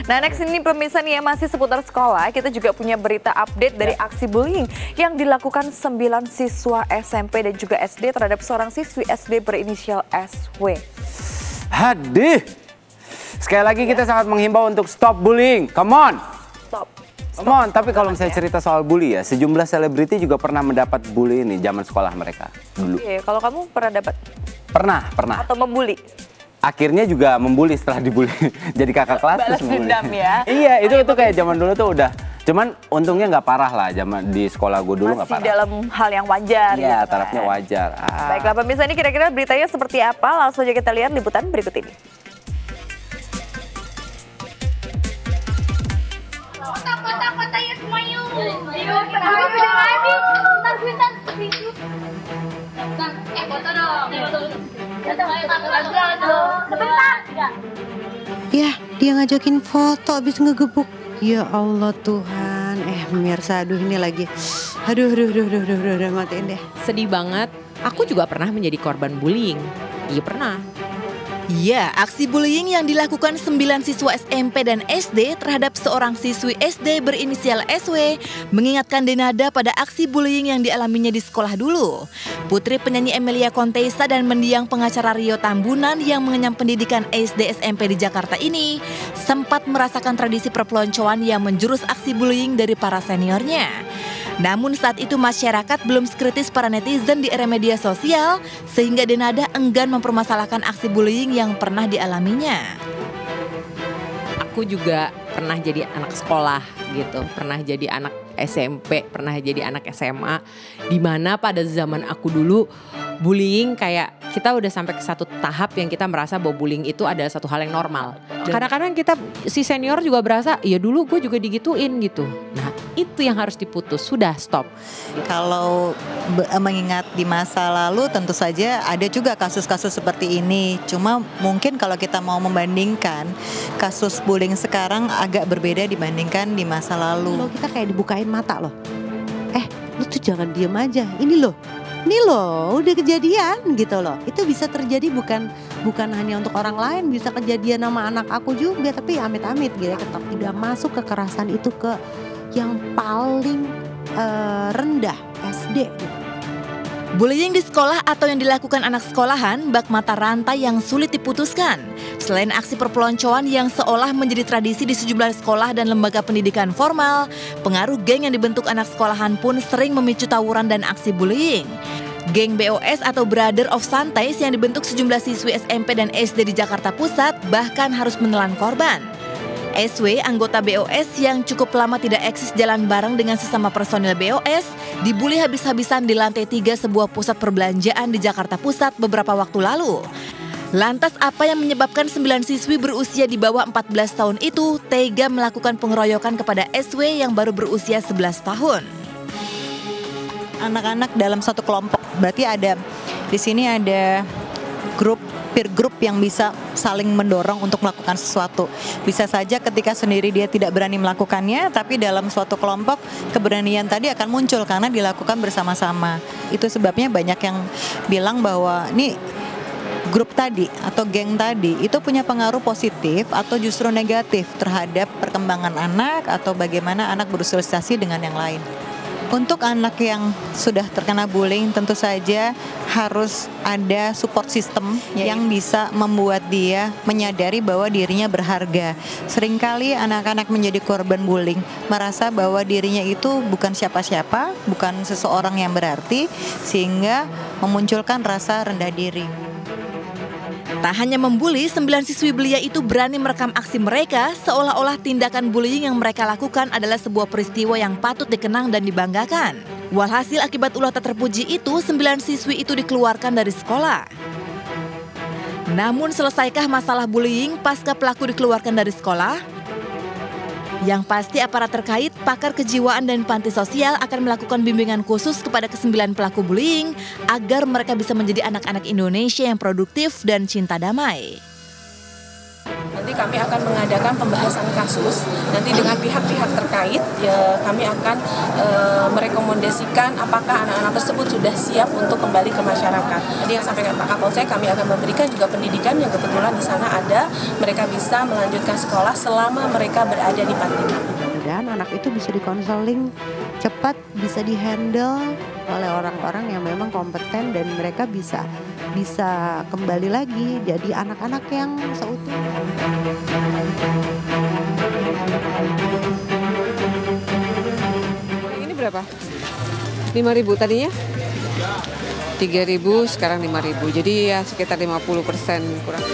Nah, next ini pemirsa nih ya, masih seputar sekolah, kita juga punya berita update dari aksi bullying yang dilakukan 9 siswa SMP dan juga SD terhadap seorang siswi SD berinisial SW. Hadih. Sekali lagi kita sangat menghimbau untuk stop bullying. Come on. Stop. Come on. Tapi kalau misalnya cerita soal bully ya, sejumlah selebriti juga pernah mendapat bully ini zaman sekolah mereka dulu. Oke, kalau kamu pernah dapat? Pernah. Atau membuli? Akhirnya juga membuli setelah dibully. Jadi kakak kelas Balas terus membuli. dendam ya. Iya, itu kayak zaman dulu tuh udah. Cuman untungnya nggak parah lah, zaman di sekolah gue dulu nggak parah. Masih dalam hal yang wajar. Iya, gitu tarafnya kan. wajar. Baiklah pemirsa, ini kira-kira beritanya seperti apa? Langsung aja kita lihat liputan berikut ini. Kota-kota ya semua yuk. Yuk, kenapa beda lagi? Bentar. Foto dong. Ya, dia ngajakin foto abis ngegebuk. Ya Allah Tuhan. Pemirsa, aduh ini lagi. Aduh, matiin deh. Sedih banget. Aku juga pernah menjadi korban bullying. Iya pernah. Ya, aksi bullying yang dilakukan 9 siswa SMP dan SD terhadap seorang siswi SD berinisial SW mengingatkan Denada pada aksi bullying yang dialaminya di sekolah dulu. Putri penyanyi Emilia Contessa dan mendiang pengacara Rio Tambunan yang mengenyam pendidikan SD SMP di Jakarta ini sempat merasakan tradisi perpeloncoan yang menjurus aksi bullying dari para seniornya. Namun saat itu masyarakat belum sekritis para netizen di era media sosial sehingga Denada enggan mempermasalahkan aksi bullying yang pernah dialaminya. Aku juga pernah jadi anak sekolah gitu, pernah jadi anak SMP, pernah jadi anak SMA. Di mana pada zaman aku dulu bullying kayak kita udah sampai ke satu tahap yang kita merasa bahwa bullying itu adalah satu hal yang normal. Kadang-kadang kita si senior juga berasa, ya dulu gue juga digituin gitu. Nah itu yang harus diputus, sudah stop. Kalau mengingat di masa lalu tentu saja ada juga kasus-kasus seperti ini. Cuma mungkin kalau kita mau membandingkan kasus bullying sekarang agak berbeda dibandingkan di masa lalu. Loh, kita kayak dibukain mata loh. Lu tuh jangan diem aja. Ini loh udah kejadian gitu loh. Itu bisa terjadi bukan hanya untuk orang lain, bisa kejadian sama anak aku juga. Tapi amit-amit gitu ya, tetap tidak masuk kekerasan itu ke yang paling rendah SD gitu. Bullying di sekolah atau yang dilakukan anak sekolahan bak mata rantai yang sulit diputuskan. Selain aksi perpeloncoan yang seolah menjadi tradisi di sejumlah sekolah dan lembaga pendidikan formal, pengaruh geng yang dibentuk anak sekolahan pun sering memicu tawuran dan aksi bullying. Geng BOS atau Brother of Santais yang dibentuk sejumlah siswi SMP dan SD di Jakarta Pusat bahkan harus menelan korban. SW, anggota BOS yang cukup lama tidak eksis jalan bareng dengan sesama personil BOS, dibully habis-habisan di lantai 3 sebuah pusat perbelanjaan di Jakarta Pusat beberapa waktu lalu. Lantas apa yang menyebabkan 9 siswi berusia di bawah 14 tahun itu tega melakukan pengeroyokan kepada SW yang baru berusia 11 tahun? Anak-anak dalam satu kelompok, berarti di sini ada peer group yang bisa saling mendorong untuk melakukan sesuatu. Bisa saja ketika sendiri dia tidak berani melakukannya, tapi dalam suatu kelompok keberanian tadi akan muncul karena dilakukan bersama-sama. Itu sebabnya banyak yang bilang bahwa ini grup tadi atau geng tadi itu punya pengaruh positif atau justru negatif terhadap perkembangan anak atau bagaimana anak bersosialisasi dengan yang lain. Untuk anak yang sudah terkena bullying tentu saja harus ada support system yang bisa membuat dia menyadari bahwa dirinya berharga. Seringkali anak-anak menjadi korban bullying merasa bahwa dirinya itu bukan siapa-siapa, bukan seseorang yang berarti, sehingga memunculkan rasa rendah diri. Tak hanya membuli, 9 siswi belia itu berani merekam aksi mereka seolah-olah tindakan bullying yang mereka lakukan adalah sebuah peristiwa yang patut dikenang dan dibanggakan. Walhasil akibat ulah tak terpuji itu, 9 siswi itu dikeluarkan dari sekolah. Namun selesaikah masalah bullying pasca pelaku dikeluarkan dari sekolah? Yang pasti aparat terkait, pakar kejiwaan dan panti sosial akan melakukan bimbingan khusus kepada ke-9 pelaku bullying agar mereka bisa menjadi anak-anak Indonesia yang produktif dan cinta damai. Nanti kami akan mengadakan pembahasan kasus nanti dengan pihak-pihak terkait. Ya, kami akan merekomendasikan apakah anak-anak tersebut sudah siap untuk kembali ke masyarakat. Jadi yang sampaikan Pak Kapolsek, kami akan memberikan juga pendidikan yang kebetulan di sana ada. Mereka bisa melanjutkan sekolah selama mereka berada di Panti. Dan anak itu bisa dikonseling cepat, bisa dihandle oleh orang-orang yang memang kompeten dan mereka bisa kembali lagi jadi anak-anak yang seutuhnya. Ini berapa? 5.000 tadinya? 3.000 sekarang 5.000. Jadi ya sekitar 50% kurang.